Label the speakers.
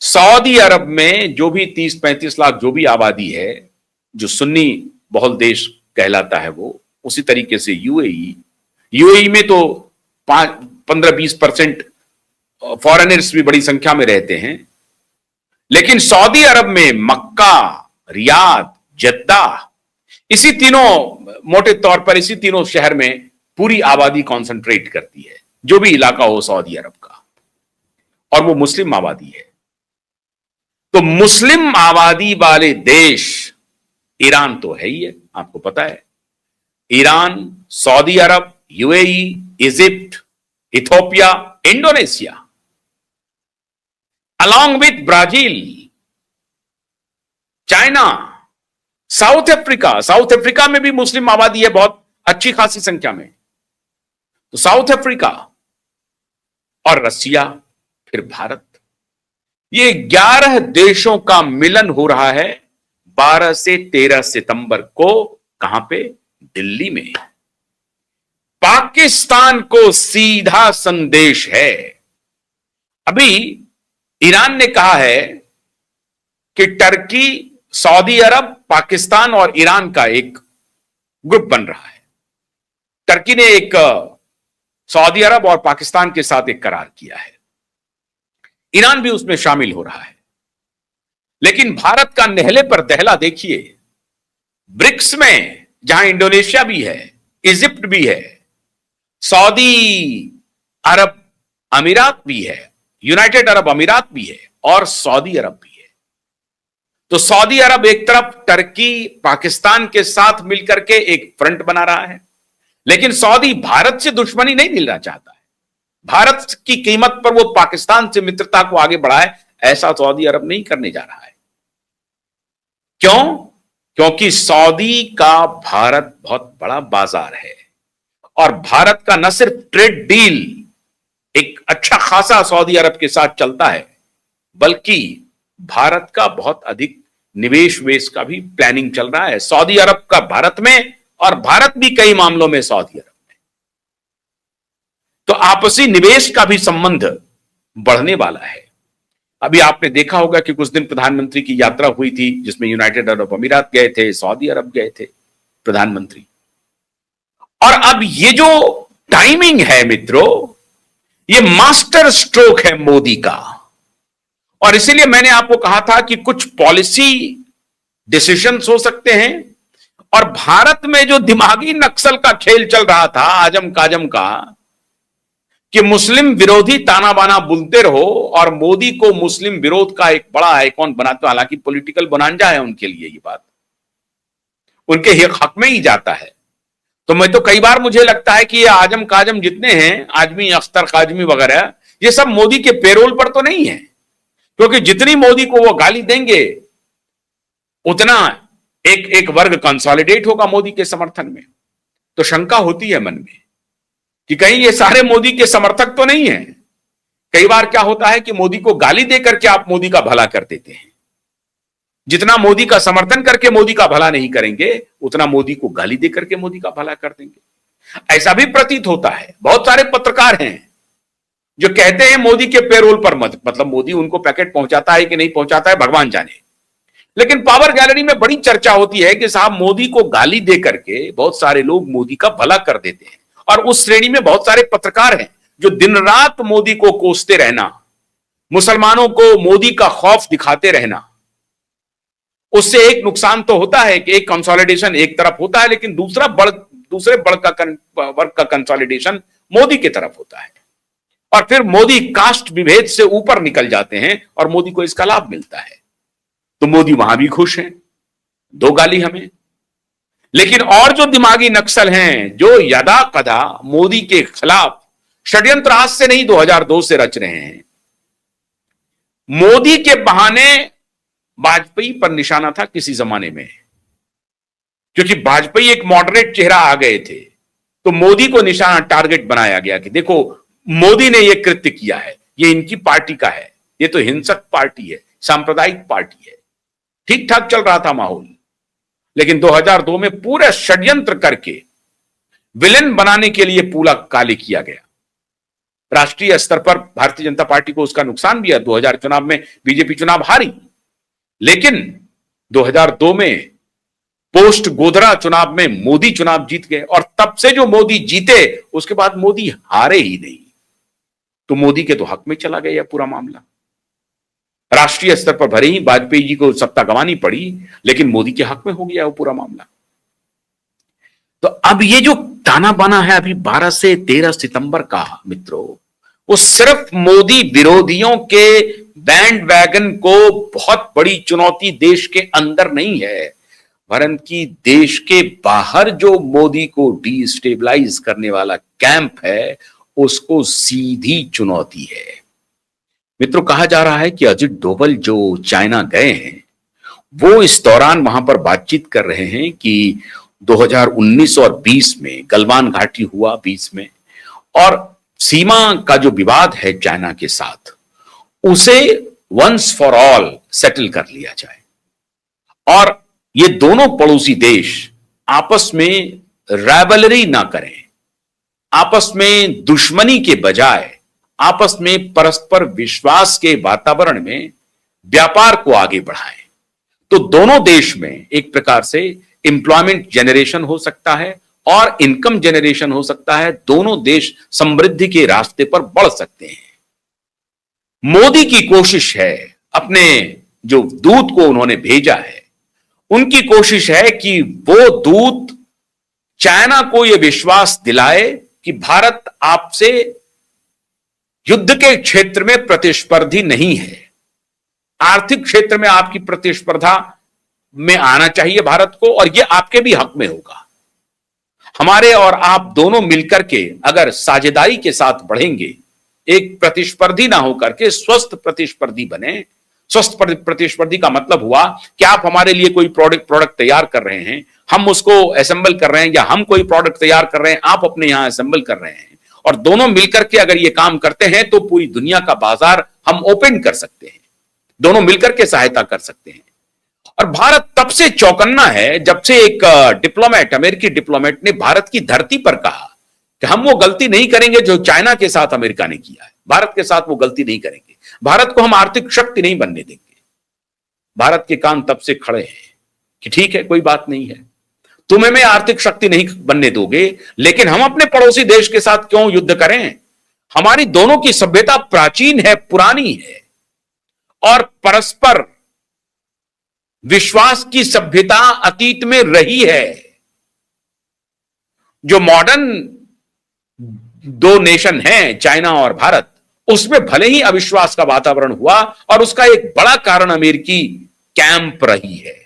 Speaker 1: Saudi अरब में जो भी 30-35 लाख जो भी आबादी है, जो सुन्नी बहुल देश कहलाता है, वो उसी तरीके से यूएई में तो 15-20% फॉरेनर्स भी बड़ी संख्या में रहते हैं। लेकिन सऊदी अरब में मक्का, रियाद, जद्दा, इसी तीनों मोटे तौर पर इसी तीनों शहर में पूरी आबादी कॉन्सेंट्रेट करती है, जो भी इलाका हो सऊदी अरब का, और वो मुस्लिम आबादी है। तो मुस्लिम आबादी वाले देश ईरान तो है ही है, आपको पता है। Iran, Saudi Arab, UAE, Egypt, Ethiopia, Indonesia, along with Brazil, China, south Africa में भी मुस्लिम आबादी है बहुत अच्छी खासी संख्या में। तो साउथ अफ्रीका और रसिया, फिर भारत, ये 11 देशों का मिलन हो रहा है 12 से 13 सितंबर को। कहां पे? दिल्ली में। पाकिस्तान को सीधा संदेश है। अभी ईरान ने कहा है कि टर्की, सऊदी अरब, पाकिस्तान और ईरान का एक ग्रुप बन रहा है। टर्की ने एक सऊदी अरब और पाकिस्तान के साथ एक करार किया है, ईरान भी उसमें शामिल हो रहा है। लेकिन भारत का नेहले पर दहला देखिए। ब्रिक्स में जहां इंडोनेशिया भी है, इजिप्ट भी है, सऊदी अरब अमीरात भी है, यूनाइटेड अरब अमीरात भी है, और सऊदी अरब भी है। तो सऊदी अरब एक तरफ टर्की, पाकिस्तान के साथ मिलकर के एक फ्रंट बना रहा है, लेकिन सऊदी भारत से दुश्मनी नहीं मिलना चाहता है। भारत की कीमत पर वो पाकिस्तान से मित्रता को आगे बढ़ाए, ऐसा सऊदी अरब नहीं करने जा रहा है। क्यों? क्योंकि सऊदी का भारत बहुत बड़ा बाजार है, और भारत का न सिर्फ ट्रेड डील एक अच्छा खासा सऊदी अरब के साथ चलता है, बल्कि भारत का बहुत अधिक निवेश का भी प्लानिंग चल रहा है। सऊदी अरब का भारत में, और भारत भी कई मामलों में सऊदी अरब में। तो आपसी निवेश का भी संबंध बढ़ने वाला है। अभी आपने देखा होगा कि कुछ दिन प्रधानमंत्री की यात्रा हुई थी, जिसमें यूनाइटेड अरब अमीरात गए थे, सऊदी अरब गए थे प्रधानमंत्री। और अब ये जो टाइमिंग है मित्रों, ये मास्टर स्ट्रोक है मोदी का। और इसीलिए मैंने आपको कहा था कि कुछ पॉलिसी डिसीजंस हो सकते हैं, और भारत में जो दिमागी नक्सल का खेल चल रहा था आजम काजम का, कि मुस्लिम विरोधी ताना बाना बुनते रहो और मोदी को मुस्लिम विरोध का एक बड़ा आइकॉन बनाते हो। हालांकि पॉलिटिकल बोनांजा है उनके लिए, ये बात उनके हक में ही जाता है। तो मैं तो कई बार मुझे लगता है कि ये आजम काजम जितने हैं, आजमी अख्तर काजमी वगैरह, ये सब मोदी के पेरोल पर तो नहीं है, क्योंकि जितनी मोदी को वो गाली देंगे उतना एक वर्ग कंसोलिडेट होगा मोदी के समर्थन में। तो शंका होती है मन में कि कहीं ये सारे मोदी के समर्थक तो नहीं है। कई बार क्या होता है कि मोदी को गाली देकर के आप मोदी का भला कर देते हैं। जितना मोदी का समर्थन करके मोदी का भला नहीं करेंगे, उतना मोदी को गाली देकर के मोदी का भला कर देंगे। ऐसा भी प्रतीत होता है। बहुत सारे पत्रकार हैं जो कहते हैं मोदी के पेरोल पर मतलब मोदी उनको पैकेट पहुंचाता है कि नहीं पहुंचाता है भगवान जाने। लेकिन पावर गैलरी में बड़ी चर्चा होती है कि साहब मोदी को गाली देकर के बहुत सारे लोग मोदी का भला कर देते हैं, और उस श्रेणी में बहुत सारे पत्रकार हैं जो दिन रात मोदी को कोसते रहना, मुसलमानों को मोदी का खौफ दिखाते रहना। उससे एक नुकसान तो होता है कि एक कंसोलिडेशन एक तरफ होता है, लेकिन दूसरे वर्ग का कंसोलिडेशन मोदी की तरफ होता है, और फिर मोदी कास्ट विभेद से ऊपर निकल जाते हैं और मोदी को इसका लाभ मिलता है। तो मोदी वहां भी खुश हैं, दो गाली हमें। लेकिन और जो दिमागी नक्सल हैं, जो यदा कदा मोदी के खिलाफ षड्यंत्र आज से नहीं 2002 से रच रहे हैं, मोदी के बहाने वाजपेयी पर निशाना था किसी जमाने में, क्योंकि वाजपेयी एक मॉडरेट चेहरा आ गए थे, तो मोदी को निशाना टारगेट बनाया गया कि देखो मोदी ने यह कृत्य किया है, ये इनकी पार्टी का है, ये तो हिंसक पार्टी है, सांप्रदायिक पार्टी है। ठीक ठाक चल रहा था माहौल, लेकिन 2002 में पूरा षड्यंत्र करके विलेन बनाने के लिए पूरा काले किया गया। राष्ट्रीय स्तर पर भारतीय जनता पार्टी को उसका नुकसान भी है। 2000 चुनाव में बीजेपी चुनाव हारी, लेकिन 2002 में पोस्ट गोधरा चुनाव में मोदी चुनाव जीत गए, और तब से जो मोदी जीते उसके बाद मोदी हारे ही नहीं। तो मोदी के तो हक में चला गया पूरा मामला। राष्ट्रीय स्तर पर भले ही वाजपेयी जी को सत्ता गंवानी पड़ी, लेकिन मोदी के हक में हो गया वो पूरा मामला। तो अब ये जो ताना बाना है अभी 12 से 13 सितंबर का मित्रों, वो सिर्फ मोदी विरोधियों के बैंड वैगन को बहुत बड़ी चुनौती देश के अंदर नहीं है, वरन कि देश के बाहर जो मोदी को डिस्टेबलाइज करने वाला कैंप है उसको सीधी चुनौती है। मित्रों, कहा जा रहा है कि अजित डोभाल जो चाइना गए हैं वो इस दौरान वहां पर बातचीत कर रहे हैं कि 2019 और 20 में गलवान घाटी हुआ, 20 में, और सीमा का जो विवाद है चाइना के साथ उसे वंस फॉर ऑल सेटल कर लिया जाए, और ये दोनों पड़ोसी देश आपस में राइवलरी ना करें, आपस में दुश्मनी के बजाय आपस में परस्पर विश्वास के वातावरण में व्यापार को आगे बढ़ाएं। तो दोनों देश में एक प्रकार से एम्प्लॉयमेंट जनरेशन हो सकता है और इनकम जनरेशन हो सकता है। दोनों देश समृद्धि के रास्ते पर बढ़ सकते हैं। मोदी की कोशिश है, अपने जो दूत को उन्होंने भेजा है, उनकी कोशिश है कि वो दूत चाइना को यह विश्वास दिलाए कि भारत आपसे युद्ध के क्षेत्र में प्रतिस्पर्धी नहीं है, आर्थिक क्षेत्र में आपकी प्रतिस्पर्धा में आना चाहिए भारत को, और यह आपके भी हक में होगा। हमारे और आप दोनों मिलकर के अगर साझेदारी के साथ बढ़ेंगे, एक प्रतिस्पर्धी ना होकर के स्वस्थ प्रतिस्पर्धी बने। स्वस्थ प्रतिस्पर्धी का मतलब हुआ कि आप हमारे लिए कोई प्रोडक्ट तैयार कर रहे हैं, हम उसको असेंबल कर रहे हैं, या हम कोई प्रोडक्ट तैयार कर रहे हैं, आप अपने यहां असेंबल कर रहे हैं, और दोनों मिलकर के अगर ये काम करते हैं तो पूरी दुनिया का बाजार हम ओपन कर सकते हैं, दोनों मिलकर के सहायता कर सकते हैं। और भारत तब से चौकन्ना है जब से एक डिप्लोमेट, अमेरिकी डिप्लोमेट ने भारत की धरती पर कहा कि हम वो गलती नहीं करेंगे जो चाइना के साथ अमेरिका ने किया है, भारत के साथ वो गलती नहीं करेंगे, भारत को हम आर्थिक शक्ति नहीं बनने देंगे। भारत के कान तब से खड़े हैं कि ठीक है, कोई बात नहीं है, तुम हमें आर्थिक शक्ति नहीं बनने दोगे, लेकिन हम अपने पड़ोसी देश के साथ क्यों युद्ध करें? हमारी दोनों की सभ्यता प्राचीन है, पुरानी है, और परस्पर विश्वास की सभ्यता अतीत में रही है। जो मॉडर्न दो नेशन हैं, चाइना और भारत, उसमें भले ही अविश्वास का वातावरण हुआ, और उसका एक बड़ा कारण अमेरिकी कैंप रही है।